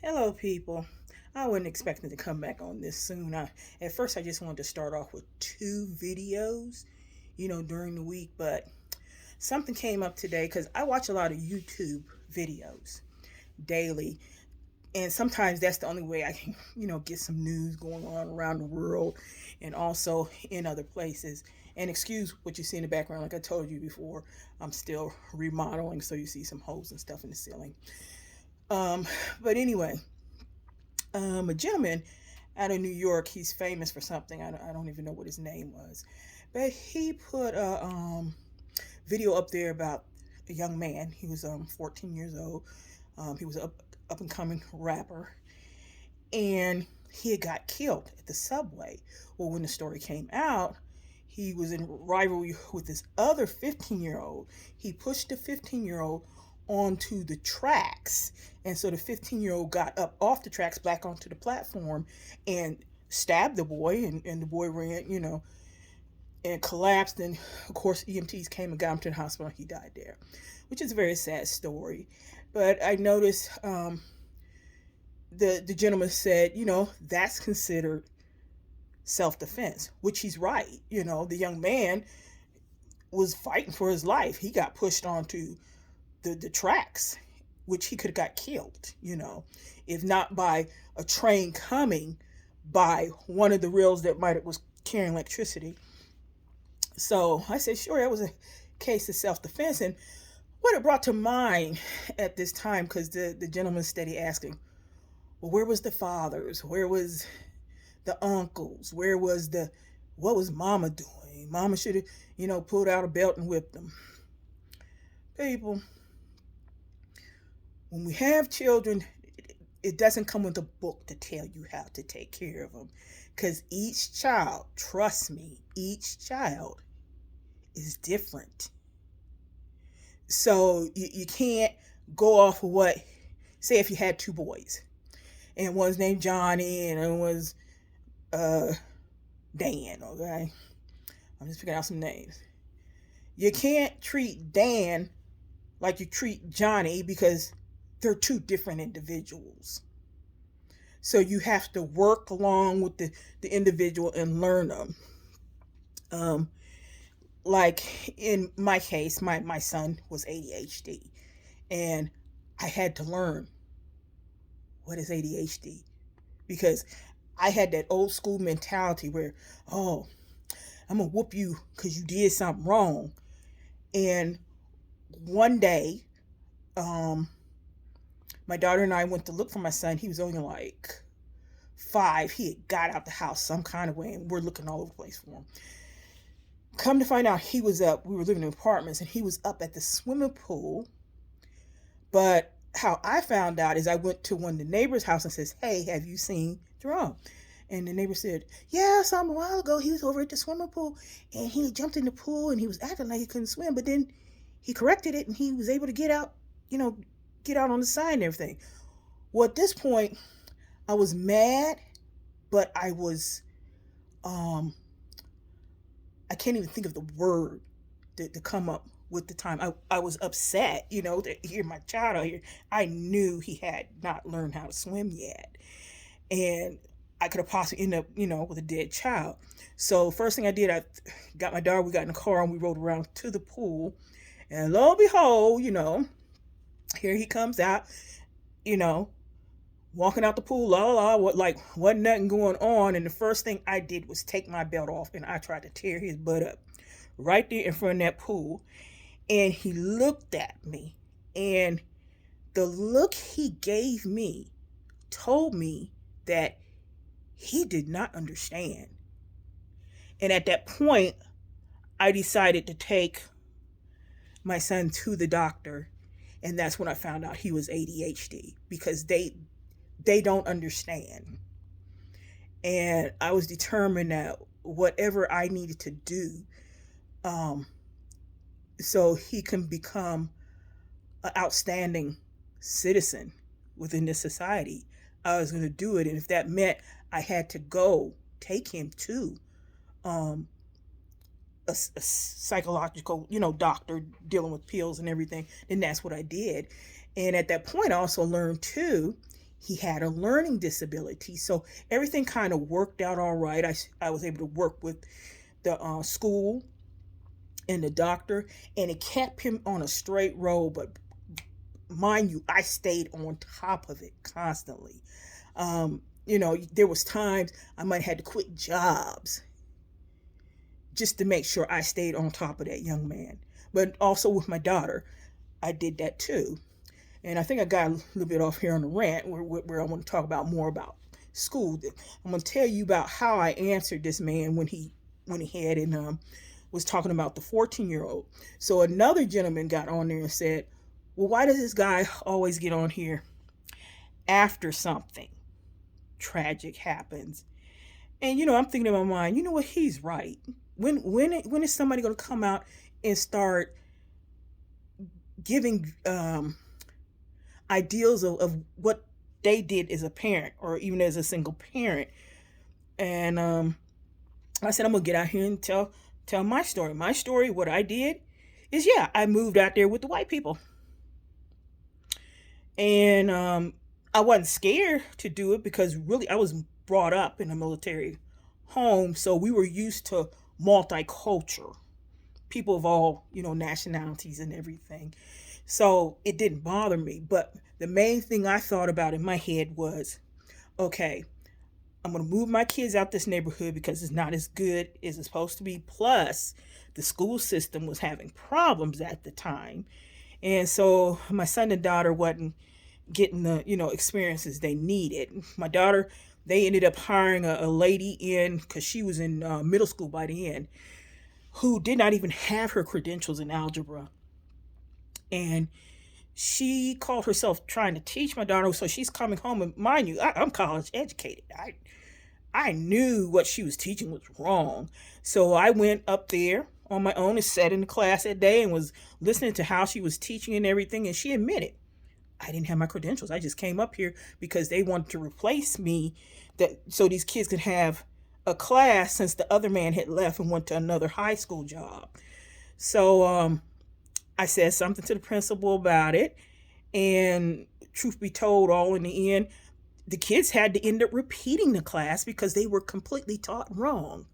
Hello, people. I wasn't expecting to come back on this soon. At first, I just wanted to start off with two videos, during the week, but something came up today because I watch a lot of YouTube videos daily, and sometimes that's the only way I can, get some news going on around the world and also in other places. And excuse what you see in the background, like I told you before, I'm still remodeling, so you see some holes and stuff in the ceiling. Um, but anyway, a gentleman out of New York. He's famous for something. I don't even know what his name was, but he put a video up there about a young man. He was 14 years old. He was up and coming rapper, and he had got killed at the subway. Well, when the story came out, he was in rivalry with this other 15-year-old. He pushed the 15-year-old onto the tracks. And so the 15-year-old got up off the tracks back onto the platform and stabbed the boy. And the boy ran, and collapsed. And of course, EMTs came and got him to the hospital. He died there, which is a very sad story. But I noticed the gentleman said, that's considered self-defense, which he's right. The young man was fighting for his life. He got pushed onto the tracks, which he could have got killed, if not by a train coming, by one of the rails that might have was carrying electricity. So I said, sure, that was a case of self-defense. And what it brought to mind at this time, because the gentleman steady asking, well, where was the fathers? Where was the uncles? What was mama doing? Mama should have, pulled out a belt and whipped them. People, when we have children, it doesn't come with a book to tell you how to take care of them. Because each child, trust me, each child is different. So you can't go off of what, say if you had two boys, and one's named Johnny and one was Dan, okay? I'm just picking out some names. You can't treat Dan like you treat Johnny because they're two different individuals. So you have to work along with the individual and learn them. Um, like in my case, my son was ADHD, and I had to learn what is ADHD because I had that old school mentality where, oh, I'm gonna whoop you because you did something wrong. And one day, um, my daughter and I went to look for my son. He was only like 5. He had got out the house some kind of way, and we're looking all over the place for him. Come to find out, he was up. We were living in apartments, and he was up at the swimming pool. But how I found out is I went to one of the neighbors' house and says, "Hey, have you seen Jerome?" And the neighbor said, "Yeah, I saw him a while ago. He was over at the swimming pool, and he jumped in the pool, and he was acting like he couldn't swim. But then he corrected it, and he was able to get out, get out on the side and everything." Well, at this point, I was mad, but um, I can't even think of the word to come up with the time. I was upset, to hear my child out here. I knew he had not learned how to swim yet. And I could have possibly ended up, with a dead child. So first thing I did, I got my daughter, we got in the car and we rode around to the pool. And lo and behold, here he comes out, you know, walking out the pool, la la la, like wasn't nothing going on. And the first thing I did was take my belt off and I tried to tear his butt up right there in front of that pool. And he looked at me, and the look he gave me told me that he did not understand. And at that point, I decided to take my son to the doctor, and that's when I found out he was ADHD because they don't understand. And I was determined that whatever I needed to do, um, so he can become an outstanding citizen within this society, I was going to do it. And if that meant I had to go take him to um, a psychological, doctor dealing with pills and everything, then that's what I did. And at that point, I also learned too, he had a learning disability. So everything kind of worked out all right. I was able to work with the school and the doctor, and it kept him on a straight road. But mind you, I stayed on top of it constantly. There was times I might have had to quit jobs just to make sure I stayed on top of that young man. But also with my daughter, I did that too. And I think I got a little bit off here on the rant where I want to talk about more about school. I'm going to tell you about how I answered this man when he had and was talking about the 14-year-old. So another gentleman got on there and said, well, why does this guy always get on here after something tragic happens? And I'm thinking in my mind, you know what, he's right. When is somebody going to come out and start giving ideals of what they did as a parent or even as a single parent? And I said, I'm gonna get out here and tell my story. My story, what I did is, yeah, I moved out there with the white people. And I wasn't scared to do it because really I was brought up in a military home. So we were used to multicultural, people of all, nationalities and everything. So it didn't bother me. But the main thing I thought about in my head was, okay, I'm going to move my kids out this neighborhood because it's not as good as it's supposed to be. Plus, the school system was having problems at the time. And so my son and daughter wasn't getting the, experiences they needed. My daughter, they ended up hiring a lady in, because she was in middle school by the end, who did not even have her credentials in algebra. And she called herself trying to teach my daughter. So she's coming home, and mind you, I'm college educated. I knew what she was teaching was wrong. So I went up there on my own and sat in the class that day and was listening to how she was teaching and everything. And she admitted, I didn't have my credentials. I just came up here because they wanted to replace me so these kids could have a class since the other man had left and went to another high school job. So I said something to the principal about it. And truth be told, all in the end, the kids had to end up repeating the class because they were completely taught wrong.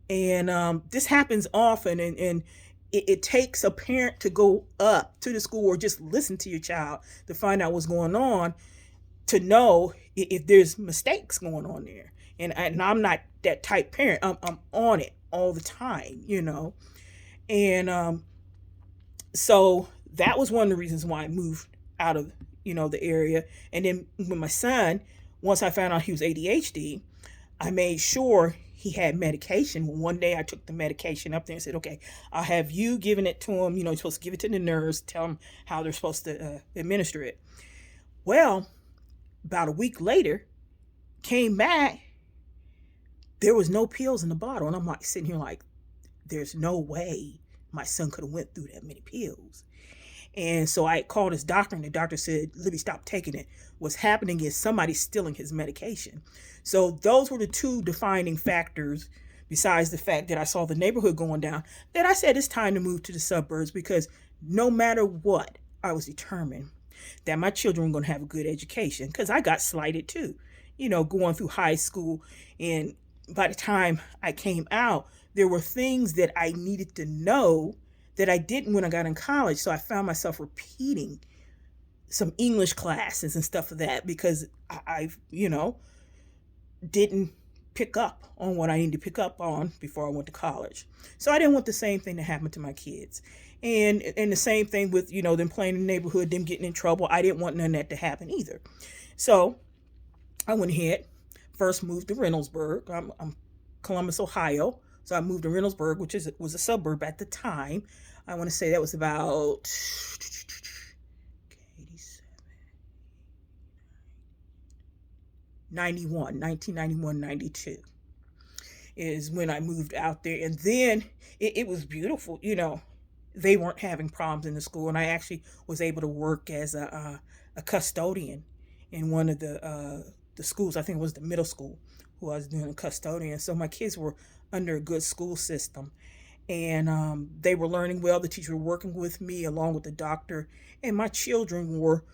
And this happens often, and it takes a parent to go up to the school or just listen to your child to find out what's going on, to know if there's mistakes going on there. And I'm not that type parent. I'm on it all the time, And so that was one of the reasons why I moved out of, the area. And then with my son, once I found out he was ADHD, I made sure he had medication. One day I took the medication up there and said, okay, I'll have you giving it to him. You're supposed to give it to the nurse, tell them how they're supposed to administer it. Well, about a week later, came back, there was no pills in the bottle. And I'm like sitting here like, there's no way my son could have went through that many pills. And so I called his doctor, and the doctor said, Libby, stop taking it. What's happening is somebody's stealing his medication. So those were the two defining factors, besides the fact that I saw the neighborhood going down, that I said it's time to move to the suburbs, because no matter what, I was determined that my children were going to have a good education, because I got slighted too, going through high school. And by the time I came out, there were things that I needed to know that I didn't when I got in college. So I found myself repeating some English classes and stuff of that because I didn't pick up on what I needed to pick up on before I went to college. So I didn't want the same thing to happen to my kids. And the same thing with, them playing in the neighborhood, them getting in trouble. I didn't want none of that to happen either. So I went ahead, first moved to Reynoldsburg. I'm Columbus, Ohio. So I moved to Reynoldsburg, which was a suburb at the time. I want to say that was about 1991, 92 is when I moved out there. And then it was beautiful. They weren't having problems in the school. And I actually was able to work as a custodian in one of the schools. I think it was the middle school who I was doing a custodian. So my kids were under a good school system. And they were learning well. The teacher were working with me along with the doctor. And my children were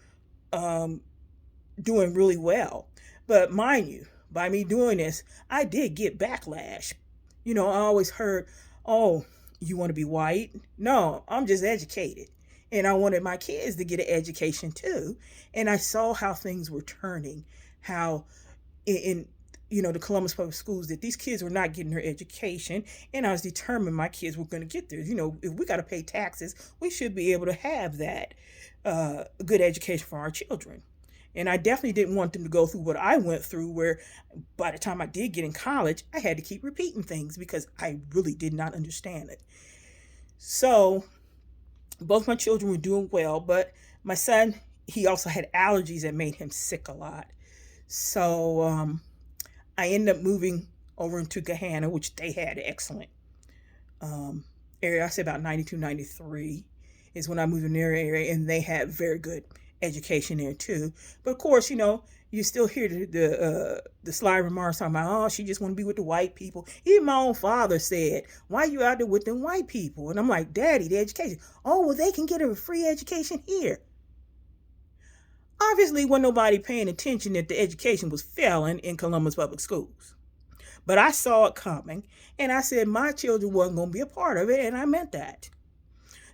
doing really well. But mind you, by me doing this, I did get backlash. I always heard, oh, you want to be white? No, I'm just educated. And I wanted my kids to get an education too. And I saw how things were turning, how in the Columbus Public Schools, that these kids were not getting their education, and I was determined my kids were going to get there. If we got to pay taxes, we should be able to have that good education for our children. And I definitely didn't want them to go through what I went through, where by the time I did get in college, I had to keep repeating things because I really did not understand it. So both my children were doing well, but my son, he also had allergies that made him sick a lot. So I ended up moving over into Gahanna, which they had excellent um, area. I say about 92, 93 is when I moved in their area, and they had very good education there too. But of course, you still hear the sly remarks talking about, oh, she just want to be with the white people. Even my own father said, why are you out there with them white people? And I'm like, Daddy, the education. Oh, well, they can get a free education here. Obviously, wasn't nobody paying attention that the education was failing in Columbus Public Schools. But I saw it coming, and I said my children wasn't going to be a part of it, and I meant that.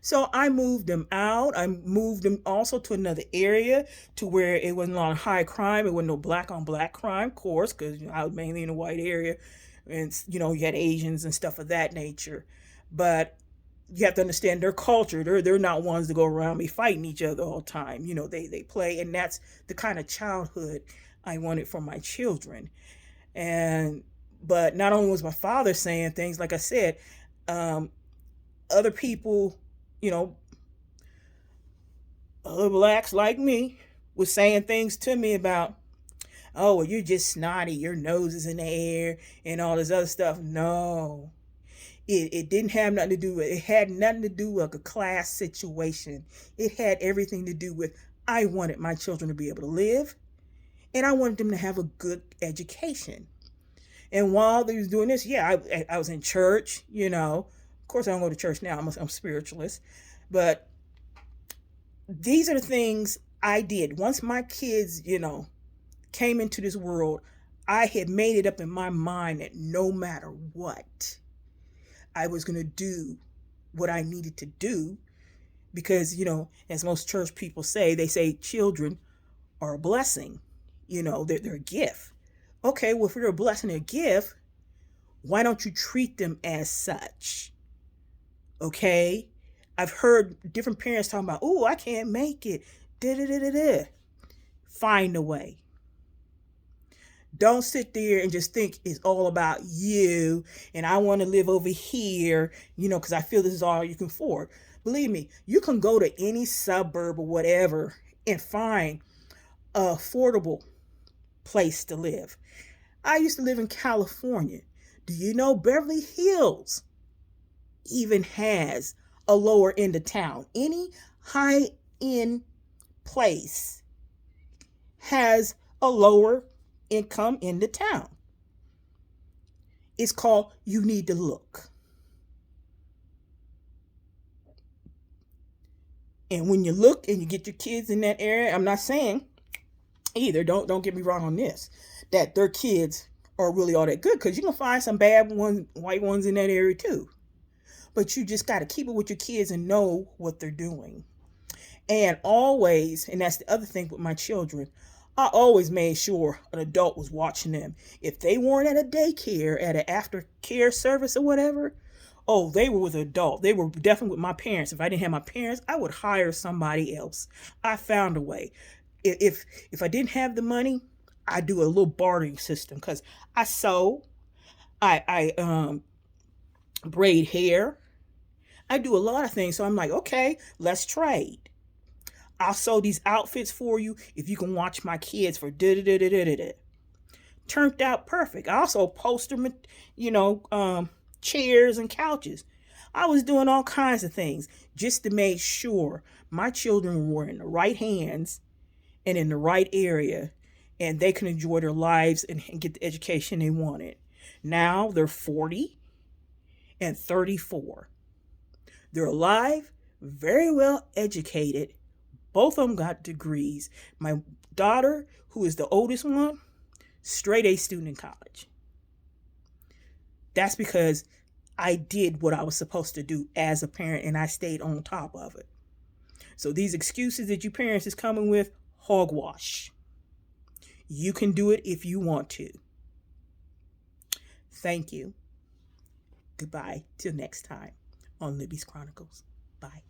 So I moved them out. I moved them also to another area to where it wasn't a lot of high crime. It wasn't no black on black crime, of course, because I was mainly in a white area, and you had Asians and stuff of that nature. But you have to understand their culture. They're not ones to go around me fighting each other all the time. They play, and that's the kind of childhood I wanted for my children. But not only was my father saying things, like I said, other people, other blacks like me, was saying things to me about, oh, well, you're just snotty, your nose is in the air, and all this other stuff. No, it didn't have nothing to do with it. Had nothing to do with a class situation. It had everything to do with, I wanted my children to be able to live, and I wanted them to have a good education. And while they was doing this, yeah, I was in church. Of course, I don't go to church now. I'm a spiritualist, but these are the things I did. Once my kids, came into this world, I had made it up in my mind that no matter what, I was going to do what I needed to do because, as most church people say, they say children are a blessing. They're a gift. Okay, well, if they're a blessing and a gift, why don't you treat them as such? Okay? I've heard different parents talking about, oh, I can't make it. Da-da-da-da-da. Find a way. Don't sit there and just think it's all about you and I want to live over here, because I feel this is all you can afford. Believe me, you can go to any suburb or whatever and find an affordable place to live. I used to live in California. Do you know Beverly Hills even has a lower end of town? Any high end place has a lower income in the town. It's called You Need to Look. And when you look and you get your kids in that area, I'm not saying either, don't get me wrong on this, that their kids are really all that good, because you can find some bad ones, white ones in that area too. But you just got to keep it with your kids and know what they're doing. And always, and that's the other thing with my children, I always made sure an adult was watching them. If they weren't at a daycare, at an aftercare service or whatever, oh, they were with an adult. They were definitely with my parents. If I didn't have my parents, I would hire somebody else. I found a way. If I didn't have the money, I do a little bartering system, because I sew, I braid hair, I do a lot of things. So I'm like, okay, let's trade. I'll sew these outfits for you if you can watch my kids for da da da da da da. Turned out perfect. I also poster, chairs and couches. I was doing all kinds of things just to make sure my children were in the right hands and in the right area, and they can enjoy their lives and get the education they wanted. Now they're 40 and 34. They're alive, very well educated, Both of them got degrees. My daughter, who is the oldest one, straight A student in college. That's because I did what I was supposed to do as a parent and I stayed on top of it. So these excuses that you parents is coming with, hogwash. You can do it if you want to. Thank you. Goodbye till next time on Libby's Chronicles. Bye.